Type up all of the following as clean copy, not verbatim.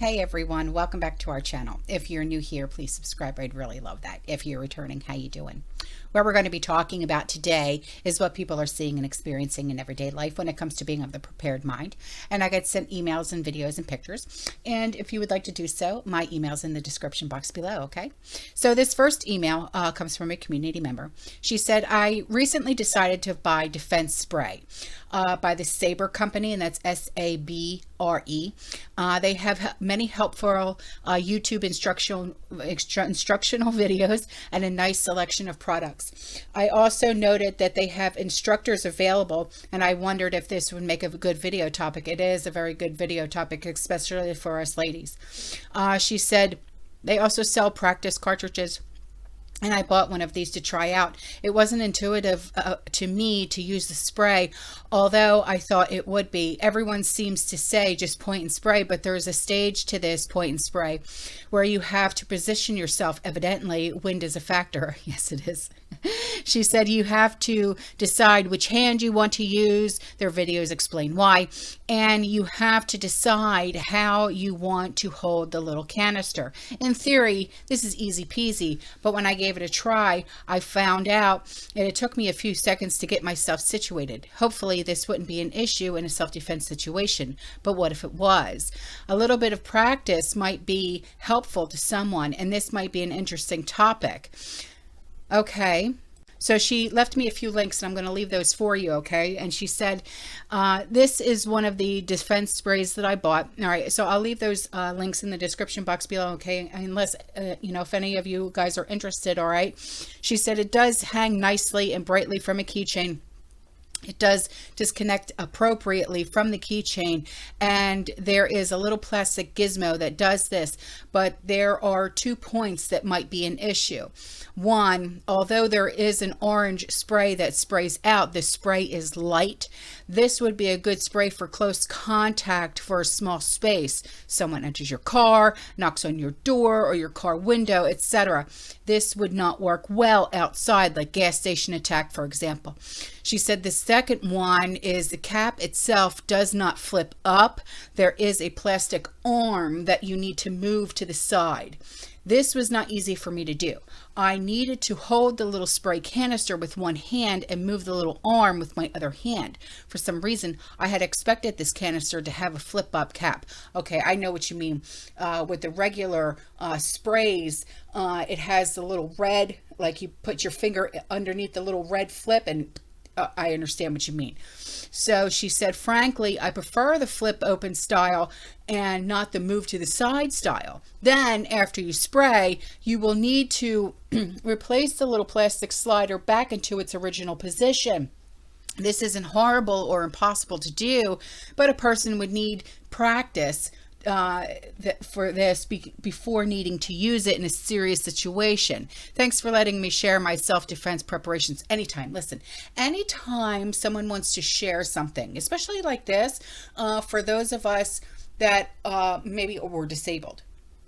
Hey everyone, welcome back to our channel. If you're new here, please subscribe. I'd really love that. If you're returning, how you doing? What we're going to be talking about today is what people are seeing and experiencing in everyday life when it comes to being of the prepared mind. And I get sent emails and videos and pictures. And if you would like to do so, my email's in the description box below, okay? So this first email comes from a community member. She said, I recently decided to buy defense spray by the Sabre company, and that's S-A-B-R-E. They have many helpful YouTube instructional videos and a nice selection of products. I also noted that they have instructors available, and I wondered if this would make a good video topic. It is a very good video topic, especially for us ladies. She said they also sell practice cartridges, and I bought one of these to try out. It wasn't intuitive to me to use the spray, although I thought it would be. Everyone seems to say just point and spray, but there's a stage to this point and spray where you have to position yourself. Evidently, wind is a factor. Yes, it is. She said you have to decide which hand you want to use. Their videos explain why. And you have to decide how you want to hold the little canister. In theory, this is easy peasy, but when I gave it a try, I found out that it took me a few seconds to get myself situated. Hopefully, this wouldn't be an issue in a self-defense situation, but what if it was? A little bit of practice might be helpful to someone, and this might be an interesting topic. Okay, so she left me a few links, and I'm going to leave those for you, okay? And she said, this is one of the defense sprays that I bought. All right, so I'll leave those links in the description box below, okay? Unless, if any of you guys are interested, all right? She said it does hang nicely and brightly from a keychain. It does disconnect appropriately from the keychain, and there is a little plastic gizmo that does this, but there are 2 points that might be an issue. One, although there is an orange spray that sprays out, the spray is light. This would be a good spray for close contact for a small space. Someone enters your car, knocks on your door or your car window, etc. This would not work well outside, like gas station attack, for example. She said the second one is the cap itself does not flip up. There is a plastic arm that you need to move to the side. This was not easy for me to do. I needed to hold the little spray canister with one hand and move the little arm with my other hand. For some reason, I had expected this canister to have a flip-up cap. Okay, I know what you mean. With the regular sprays, it has the little red, like you put your finger underneath the little red flip, and I understand what you mean. So she said, frankly, I prefer the flip open style and not the move to the side style. Then after you spray, you will need to replace the little plastic slider back into its original position. This isn't horrible or impossible to do, but a person would need practice for this before needing to use it in a serious situation. Thanks for letting me share my self-defense preparations. Anytime, listen, anytime someone wants to share something, especially like this, for those of us that maybe we're disabled,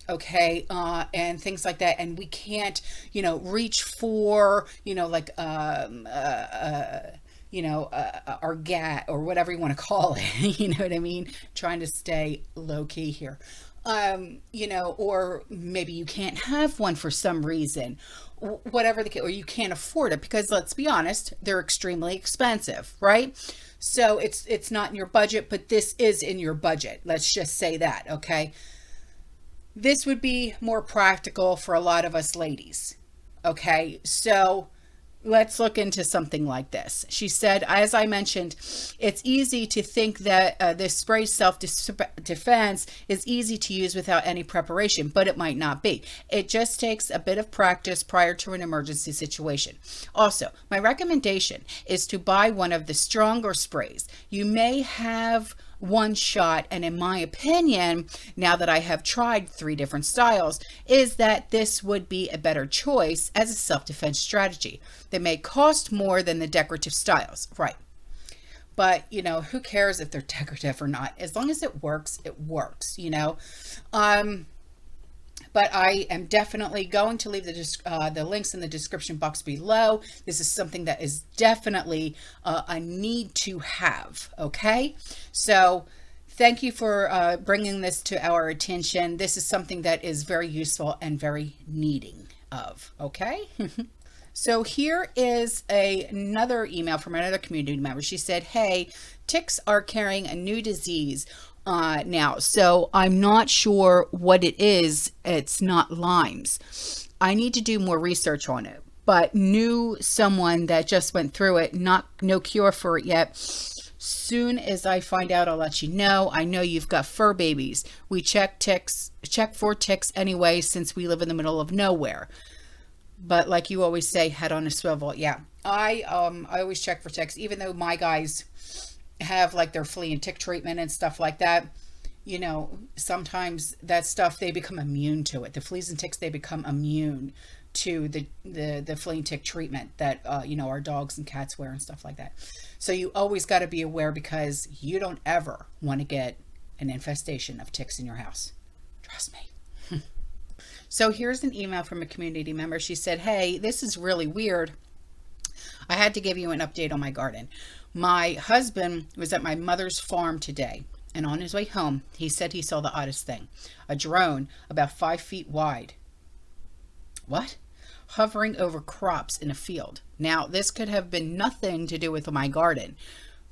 okay, and things like that, and we can't, reach for, our GAT or whatever you want to call it, you know what I mean? Trying to stay low key here. Or maybe you can't have one for some reason, whatever the case, or you can't afford it, because let's be honest, they're extremely expensive, right? So it's not in your budget, but this is in your budget. Let's just say that, okay? This would be more practical for a lot of us ladies, okay? So let's look into something like this. She said, as I mentioned, it's easy to think that this spray self-defense is easy to use without any preparation, but it might not be. It just takes a bit of practice prior to an emergency situation. Also, my recommendation is to buy one of the stronger sprays. You may have one shot, and in my opinion, now that I have tried 3 different styles, is that this would be a better choice as a self-defense strategy. They may cost more than the decorative styles, right? But, who cares if they're decorative or not? As long as it works, But I am definitely going to leave the links in the description box below. This is something that is definitely a need to have, okay? So Thank you for bringing this to our attention. This is something that is very useful and very needing of, okay? So here is another email from another community member. She said, hey, ticks are carrying a new disease now. So I'm not sure what it is. It's not Lyme's. I need to do more research on it, but knew someone that just went through it, no cure for it yet. Soon as I find out, I'll let you know. I know you've got fur babies. We check for ticks anyway, since we live in the middle of nowhere. But like you always say, head on a swivel. Yeah, I always check for ticks, even though my guys have like their flea and tick treatment and stuff like that. You know, sometimes that stuff, they become immune to it. The fleas and ticks, they become immune to the flea and tick treatment that you know, our dogs and cats wear and stuff like that. So you always got to be aware, because you don't ever want to get an infestation of ticks in your house. Trust me. So here's an email from a community member. She said, hey, this is really weird. I had to give you an update on my garden. My husband was at my mother's farm today, and on his way home, he said he saw the oddest thing. A drone about 5 feet wide. What? Hovering over crops in a field. Now, this could have been nothing to do with my garden,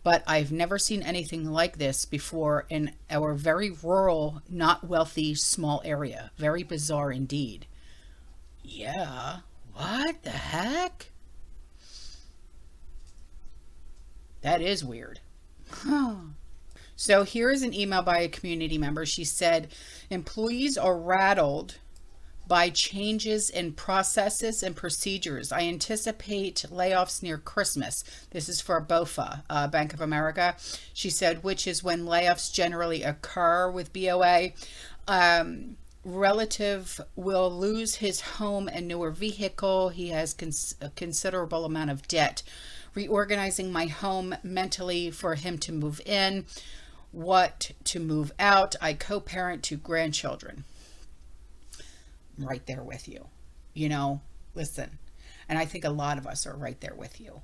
but I've never seen anything like this before in our very rural, not wealthy, small area. Very bizarre indeed. Yeah, what the heck? That is weird. So here is an email by a community member. She said, employees are rattled by changes in processes and procedures. I anticipate layoffs near Christmas. This is for BOFA, Bank of America. She said, which is when layoffs generally occur with BOA. Relative will lose his home and newer vehicle. He has a considerable amount of debt. Reorganizing my home mentally for him to move in. What to move out. I co-parent 2 grandchildren. Right there with you, you know, listen. And I think a lot of us are right there with you.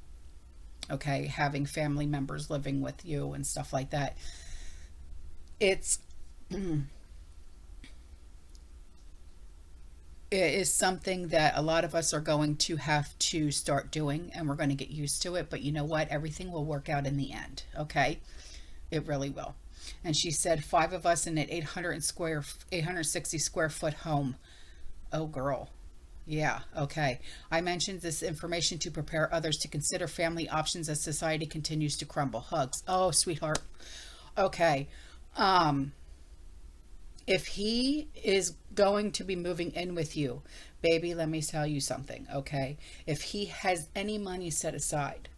Okay, having family members living with you and stuff like that. It is something that a lot of us are going to have to start doing, and we're going to get used to it. But you know what? Everything will work out in the end. Okay, it really will. And she said 5 of us in an 860 square foot home. Oh, girl. Yeah, okay. I mentioned this information to prepare others to consider family options as society continues to crumble. Hugs. Oh, sweetheart. Okay. If he is going to be moving in with you, baby, let me tell you something, okay? If he has any money set aside,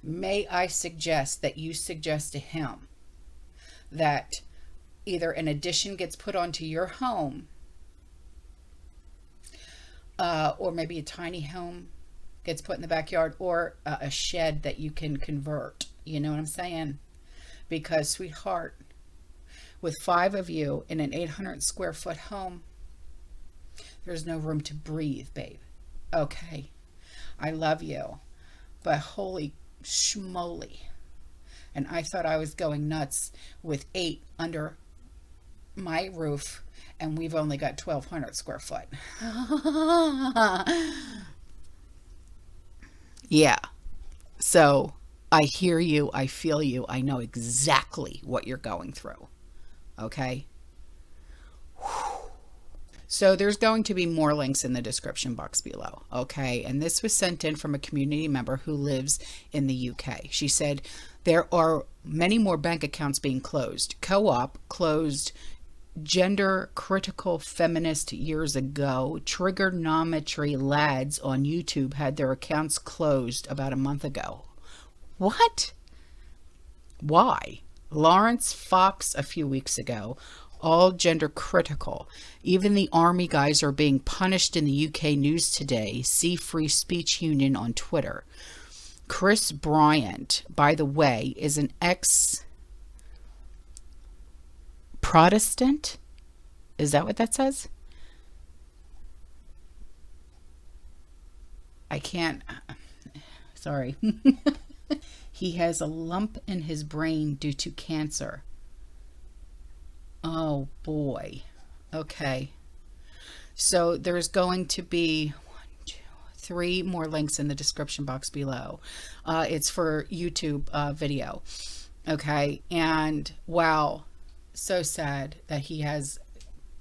may I suggest that you suggest to him that either an addition gets put onto your home, or maybe a tiny home gets put in the backyard, or a shed that you can convert. You know what I'm saying? Because, sweetheart, with 5 of you in an 800 square foot home, there's no room to breathe, babe. Okay, I love you, but holy schmoly. And I thought I was going nuts with 8 under my roof, and we've only got 1,200 square foot. Yeah. So I hear you. I feel you. I know exactly what you're going through. Okay. So there's going to be more links in the description box below. Okay. And this was sent in from a community member who lives in the UK. She said there are many more bank accounts being closed. Co-op closed gender critical feminist years ago. Trigonometry lads on YouTube had their accounts closed about a month ago. What? Why? Lawrence Fox a few weeks ago. All gender critical. Even the army guys are being punished in the UK news today. See Free Speech Union on Twitter. Chris Bryant, by the way, is an ex-Protestant. Is that what that says? I can't. Sorry. He has a lump in his brain due to cancer. Oh boy. Okay. So there's going to be one, two, three more links in the description box below. It's for YouTube video. Okay. And wow, so sad that he has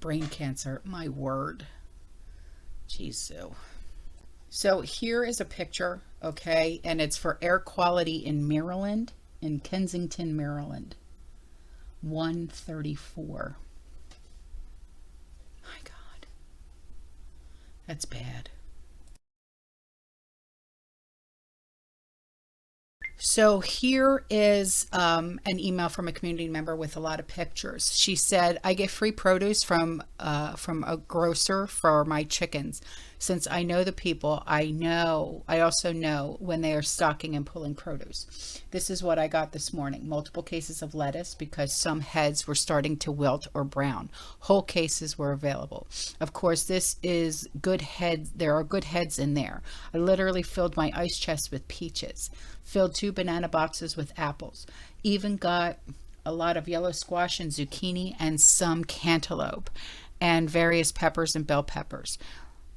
brain cancer. My word. Jeez, Sue. So here is a picture, okay, and it's for air quality in Maryland, in Kensington, Maryland. 134. My God, that's bad. So here is an email from a community member with a lot of pictures. She said, "I get free produce from a grocer for my chickens. Since I know the people, I also know when they are stocking and pulling produce. This is what I got this morning: multiple cases of lettuce because some heads were starting to wilt or brown. Whole cases were available. Of course, this is good heads. There are good heads in there. I literally filled my ice chest with peaches. Filled 2 banana boxes with apples. Even got a lot of yellow squash and zucchini and some cantaloupe and various peppers and bell peppers.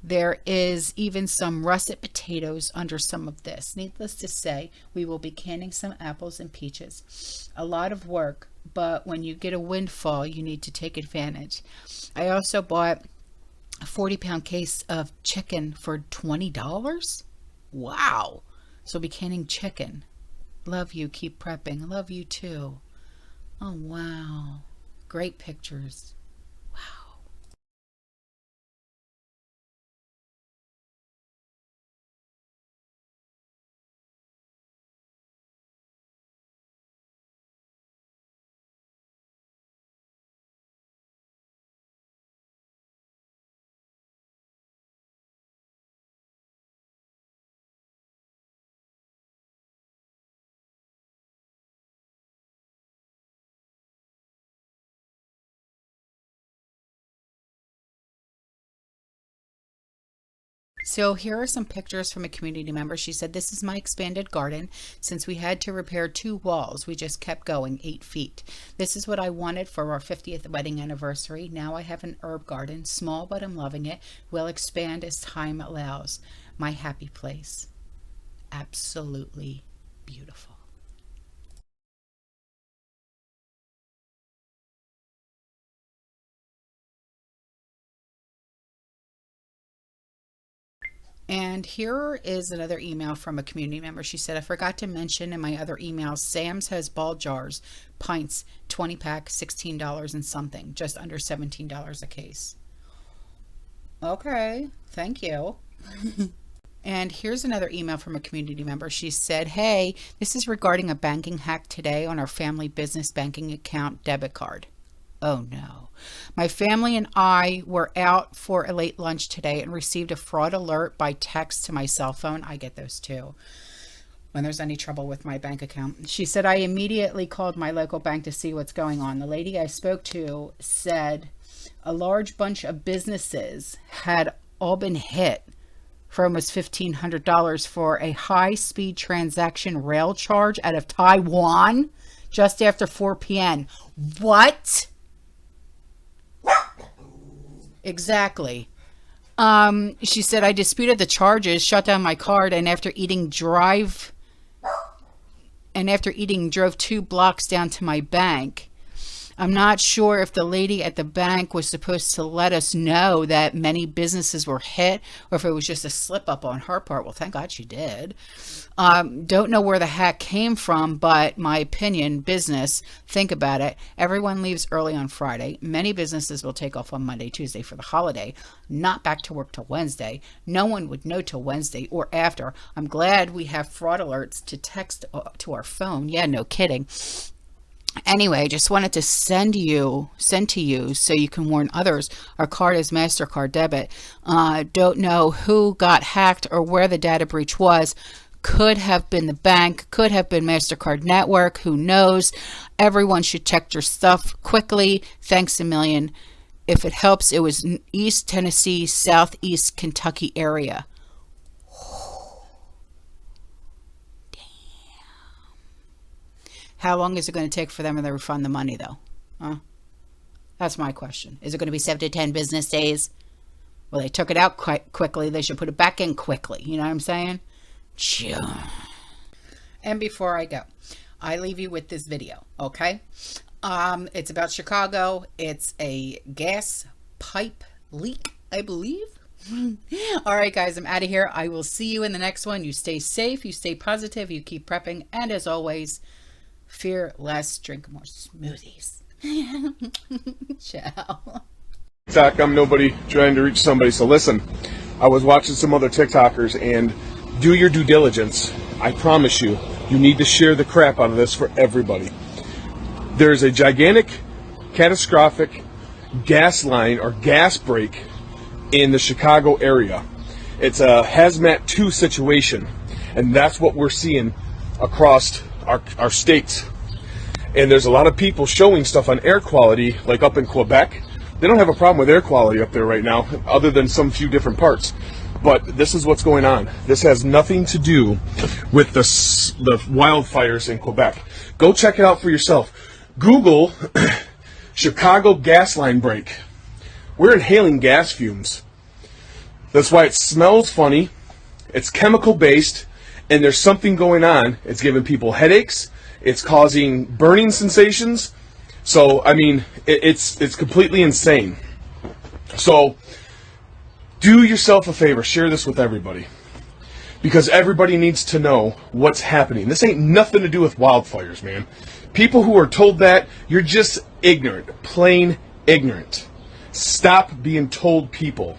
There is even some russet potatoes under some of this. Needless to say, we will be canning some apples and peaches. A lot of work, but when you get a windfall, you need to take advantage. I also bought a 40-pound case of chicken for $20. Wow. So be canning chicken. Love you. Keep prepping. Love you too. Oh, wow. Great pictures. Wow. So here are some pictures from a community member. She said, "This is my expanded garden. Since we had to repair 2 walls, we just kept going 8 feet. This is what I wanted for our 50th wedding anniversary. Now I have an herb garden, small, but I'm loving it. Will expand as time allows. My happy place." Absolutely beautiful. And here is another email from a community member. She said, "I forgot to mention in my other emails, Sam's has ball jars, pints, 20 pack, $16 and something, just under $17 a case." Okay, thank you. And here's another email from a community member. She said, "Hey, this is regarding a banking hack today on our family business banking account debit card." Oh no. "My family and I were out for a late lunch today and received a fraud alert by text to my cell phone." I get those too when there's any trouble with my bank account. She said, "I immediately called my local bank to see what's going on. The lady I spoke to said a large bunch of businesses had all been hit for almost $1,500 for a high-speed transaction rail charge out of Taiwan just after 4 p.m. What? Exactly. She said, "I disputed the charges, shut down my card, and after eating drove 2 blocks down to my bank. I'm not sure if the lady at the bank was supposed to let us know that many businesses were hit or if it was just a slip up on her part." Well, thank God she did. Don't know where the hack came from, but my opinion, business, think about it. Everyone leaves early on Friday. Many businesses will take off on Monday, Tuesday for the holiday. Not back to work till Wednesday. No one would know till Wednesday or after. I'm glad we have fraud alerts to text to our phone. Yeah, no kidding. Anyway, just wanted to send to you so you can warn others. Our card is MasterCard debit. Don't know who got hacked or where the data breach was. Could have been the bank, could have been MasterCard network. Who knows? Everyone should check your stuff quickly. Thanks a million. If it helps, it was East Tennessee, Southeast Kentucky area." How long is it going to take for them to refund the money, though? Huh? That's my question. Is it going to be 7 to 10 business days? Well, they took it out quite quickly. They should put it back in quickly. You know what I'm saying? Sure. And before I go, I leave you with this video, okay? It's about Chicago. It's a gas pipe leak, I believe. All right, guys, I'm out of here. I will see you in the next one. You stay safe, you stay positive, you keep prepping, and as always, fear less, drink more smoothies. Ciao. TikTok, I'm nobody trying to reach somebody. So listen, I was watching some other TikTokers, and do your due diligence. I promise you, you need to share the crap out of this for everybody. There's a gigantic, catastrophic gas line or gas break in the Chicago area. It's a hazmat 2 situation, and that's what we're seeing across our states. And there's a lot of people showing stuff on air quality, like up in Quebec. They don't have a problem with air quality up there right now, other than some few different parts. But this is what's going on. This has nothing to do with the wildfires in Quebec. Go check it out for yourself. Google Chicago gas line break. We're inhaling gas fumes. That's why it smells funny. It's chemical based, and there's something going on. It's giving people headaches. It's causing burning sensations. So, I mean, it's completely insane. So, do yourself a favor. Share this with everybody. Because everybody needs to know what's happening. This ain't nothing to do with wildfires, man. People who are told that, you're just ignorant. Plain ignorant. Stop being told people.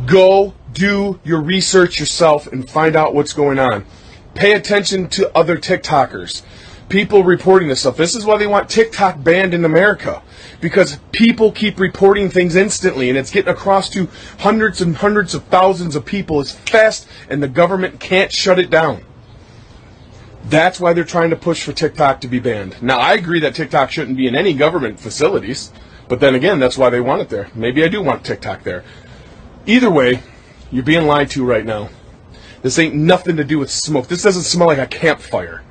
Go do your research yourself and find out what's going on. Pay attention to other TikTokers. People reporting this stuff. This is why they want TikTok banned in America. Because people keep reporting things instantly, and it's getting across to hundreds and hundreds of thousands of people as fast, and the government can't shut it down. That's why they're trying to push for TikTok to be banned. Now, I agree that TikTok shouldn't be in any government facilities, but then again, that's why they want it there. Maybe I do want TikTok there. Either way, you're being lied to right now. This ain't nothing to do with smoke. This doesn't smell like a campfire.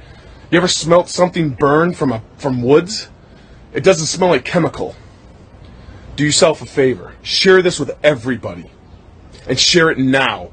You ever smelt something burn from woods? It doesn't smell like chemical. Do yourself a favor. Share this with everybody. And share it now.